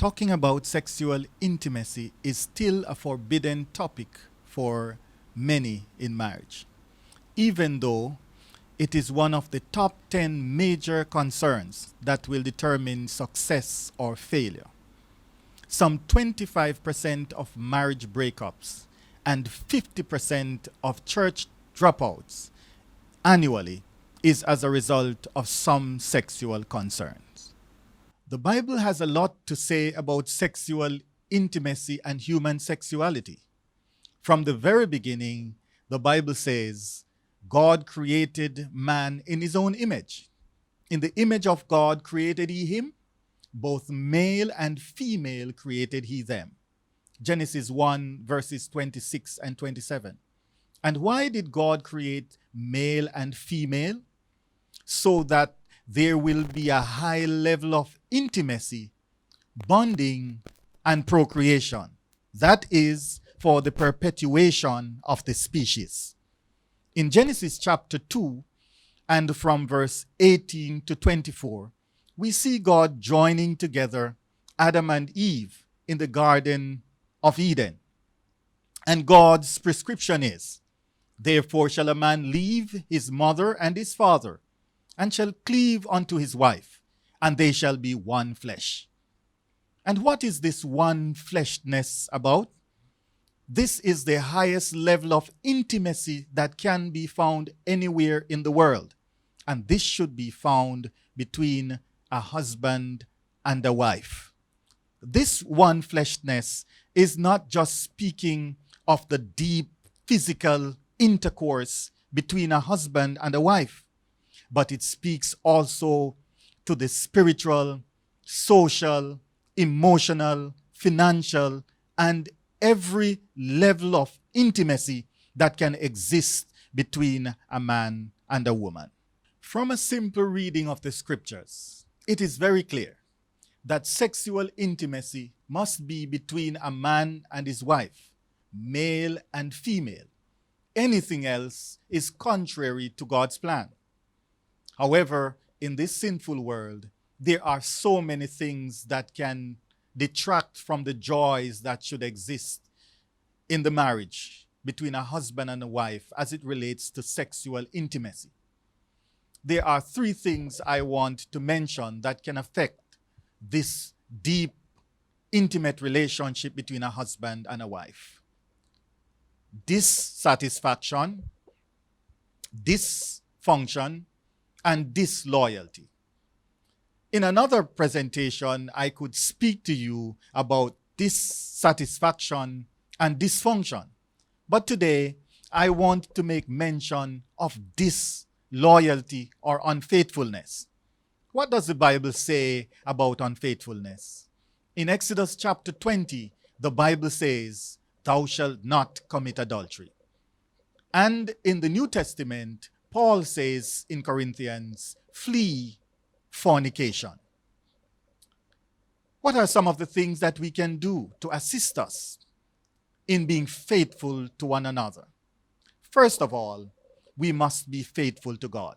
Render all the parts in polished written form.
Talking about sexual intimacy is still a forbidden topic for many in marriage, even though it is one of the top 10 major concerns that will determine success or failure. Some 25% of marriage breakups and 50% of church dropouts annually is as a result of some sexual concerns. The Bible has a lot to say about sexual intimacy and human sexuality. From the very beginning, the Bible says, God created man in his own image. In the image of God created he him, both male and female created he them. Genesis 1 verses 26 and 27. And why did God create male and female? So that there will be a high level of intimacy, bonding, and procreation. That is for the perpetuation of the species. In Genesis chapter 2 and from verse 18 to 24, we see God joining together Adam and Eve in the Garden of Eden. And God's prescription is, therefore shall a man leave his mother and his father, and shall cleave unto his wife, and they shall be one flesh. And what is this one fleshness about? This is the highest level of intimacy that can be found anywhere in the world. And this should be found between a husband and a wife. This one fleshness is not just speaking of the deep physical intercourse between a husband and a wife, but it speaks also to the spiritual, social, emotional, financial, and every level of intimacy that can exist between a man and a woman. From a simple reading of the scriptures, it is very clear that sexual intimacy must be between a man and his wife, male and female. Anything else is contrary to God's plan. However, in this sinful world, there are so many things that can detract from the joys that should exist in the marriage between a husband and a wife as it relates to sexual intimacy. There are three things I want to mention that can affect this deep, intimate relationship between a husband and a wife. Dissatisfaction, dysfunction, and disloyalty. In another presentation, I could speak to you about dissatisfaction and dysfunction. But today, I want to make mention of disloyalty or unfaithfulness. What does the Bible say about unfaithfulness? In Exodus chapter 20, the Bible says, "Thou shalt not commit adultery." And in the New Testament, Paul says in Corinthians, "Flee fornication." What are some of the things that we can do to assist us in being faithful to one another? First of all, we must be faithful to God.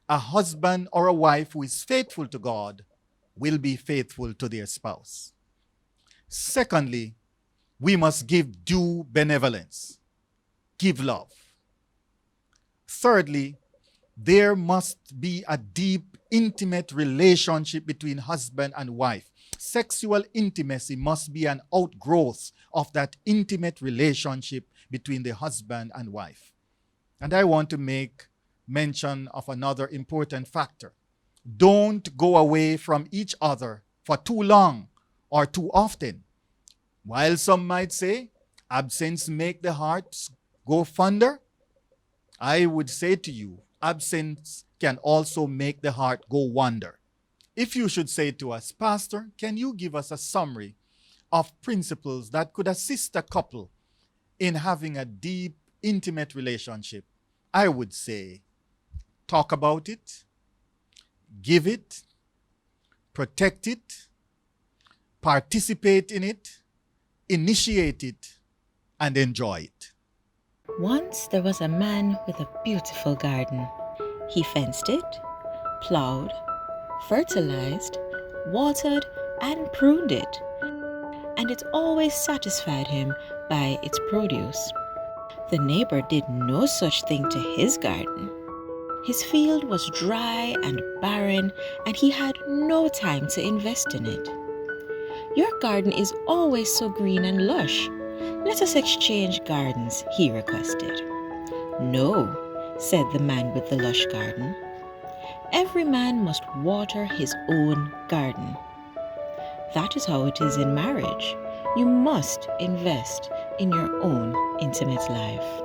A husband or a wife who is faithful to God will be faithful to their spouse. Secondly, we must give due benevolence, give love. Thirdly, there must be a deep, intimate relationship between husband and wife. Sexual intimacy must be an outgrowth of that intimate relationship between the husband and wife. And I want to make mention of another important factor. Don't go away from each other for too long or too often. While some might say, absence make the heart go fonder, I would say to you, absence can also make the heart go wander. If you should say to us, "Pastor, can you give us a summary of principles that could assist a couple in having a deep, intimate relationship?" I would say, talk about it, give it, protect it, participate in it, initiate it, and enjoy it. Once there was a man with a beautiful garden. He fenced it, plowed, fertilized, watered, and pruned it, and it always satisfied him by its produce. The neighbor did no such thing to his garden. His field was dry and barren, and he had no time to invest in it. Your garden is always so green and lush. Let us exchange gardens, he requested. No, said the man with the lush garden. Every man must water his own garden. That is how it is in marriage. You must invest in your own intimate life.